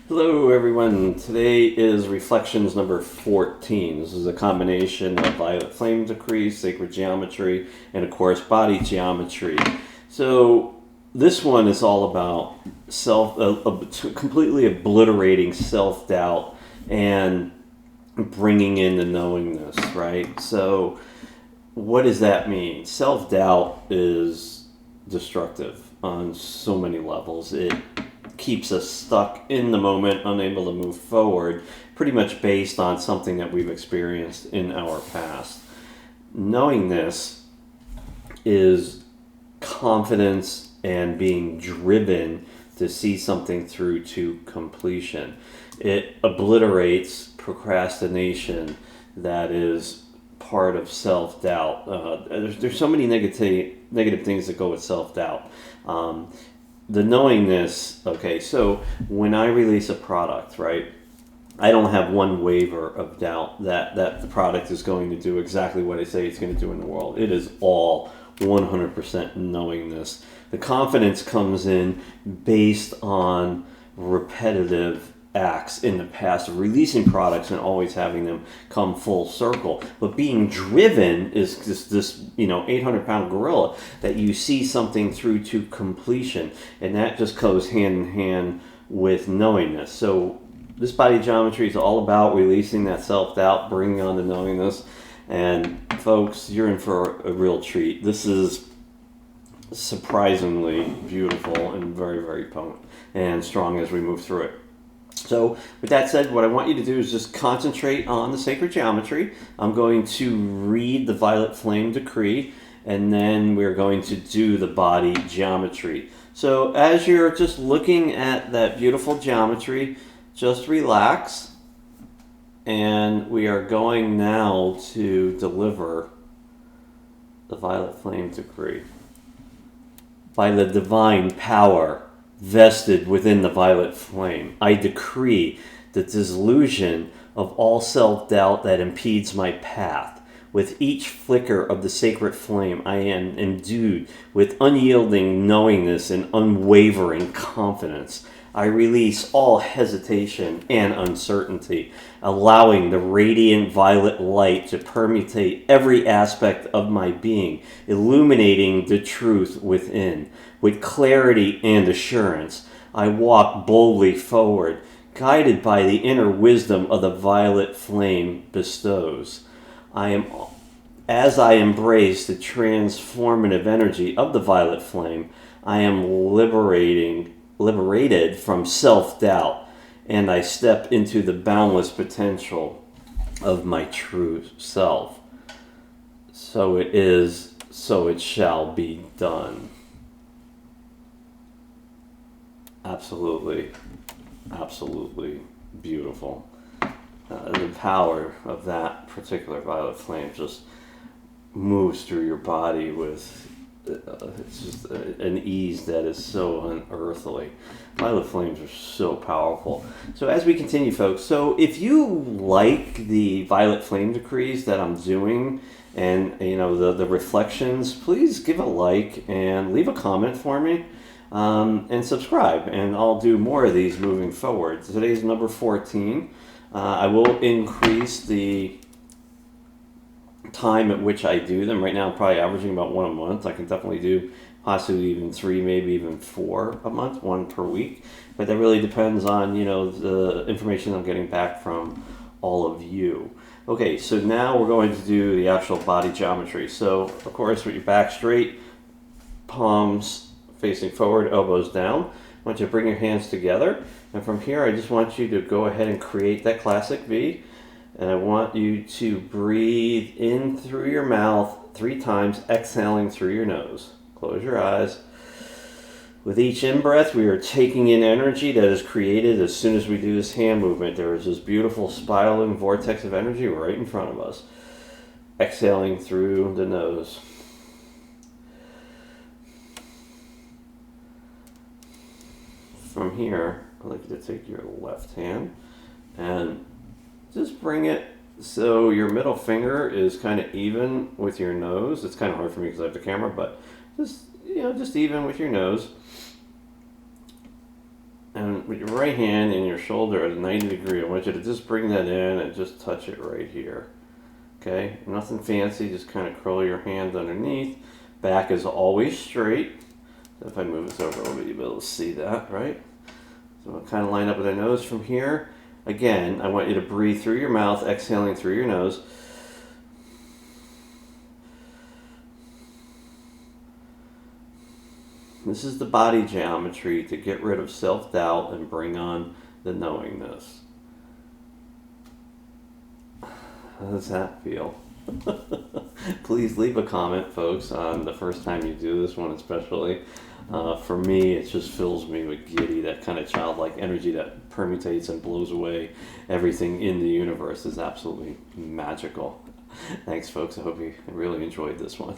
Hello everyone, today is reflections number 14. This is a combination of violet flame decree, sacred geometry, and of course body geometry. So this one is all about completely obliterating self-doubt and bringing in the knowingness, right? So what does that mean? Self-doubt is destructive on so many levels. It keeps us stuck in the moment, unable to move forward, pretty much based on something that we've experienced in our past. Knowingness is confidence and being driven to see something through to completion. It obliterates procrastination that is part of self-doubt. There's so many negative things that go with self-doubt. The knowingness, okay, so when I release a product, right, I don't have one waver of doubt that the product is going to do exactly what I say it's going to do in the world. It is all 100% knowingness. The confidence comes in based on repetitive acts in the past of releasing products and always having them come full circle. But being driven is just this 800-pound gorilla that you see something through to completion, and that just goes hand in hand with knowingness. So this body geometry is all about releasing that self-doubt, bringing on the knowingness, and folks, you're in for a real treat. This is surprisingly beautiful and very, very potent and strong as we move through it. So with that said, what I want you to do is just concentrate on the sacred geometry. I'm going to read the violet flame decree, and then we're going to do the body geometry. So as you're just looking at that beautiful geometry, just relax, and we are going now to deliver the violet flame decree. By the divine power vested within the violet flame, I decree the dissolution of all self-doubt that impedes my path. With each flicker of the sacred flame, I am endued with unyielding knowingness and unwavering confidence. I release all hesitation and uncertainty, allowing the radiant violet light to permeate every aspect of my being, illuminating the truth within. With clarity and assurance, I walk boldly forward, guided by the inner wisdom of the violet flame bestows. As I embrace the transformative energy of the violet flame, I am liberated from self-doubt, and I step into the boundless potential of my true self. So it is, so it shall be done. Absolutely, absolutely beautiful. The power of that particular violet flame just moves through your body with it's just an ease that is so unearthly. Violet flames are so powerful. So as we continue, folks, so if you like the violet flame decrees that I'm doing and the reflections, please give a like and leave a comment for me. And subscribe, and I'll do more of these moving forward. Today's number 14. I will increase the time at which I do them. Right now I'm probably averaging about one a month. I can definitely do possibly even 3, maybe even 4 a month, 1 per week. But that really depends on the information I'm getting back from all of you. Okay, so now we're going to do the actual body geometry. So of course with your back straight, palms facing forward, elbows down. I want you to bring your hands together, and from here I just want you to go ahead and create that classic V, and I want you to breathe in through your mouth 3 times, exhaling through your nose. Close your eyes. With each in-breath, we are taking in energy that is created as soon as we do this hand movement. There is this beautiful spiraling vortex of energy right in front of us. Exhaling through the nose. From here, I'd like you to take your left hand and just bring it so your middle finger is kind of even with your nose. It's kind of hard for me because I have the camera, but just even with your nose. And with your right hand in your shoulder at a 90 degree, I want you to just bring that in and just touch it right here. Okay, nothing fancy, just kind of curl your hand underneath. Back is always straight. So if I move this over a little bit, you'll be able to see that, right? So I'll kind of line up with our nose from here. Again, I want you to breathe through your mouth, exhaling through your nose. This is the body geometry to get rid of self-doubt and bring on the knowingness. How does that feel? Please leave a comment, folks, on the first time you do this one especially. For me, it just fills me with giddy, that kind of childlike energy that permutates and blows away everything in the universe is absolutely magical. Thanks, folks. I hope you really enjoyed this one.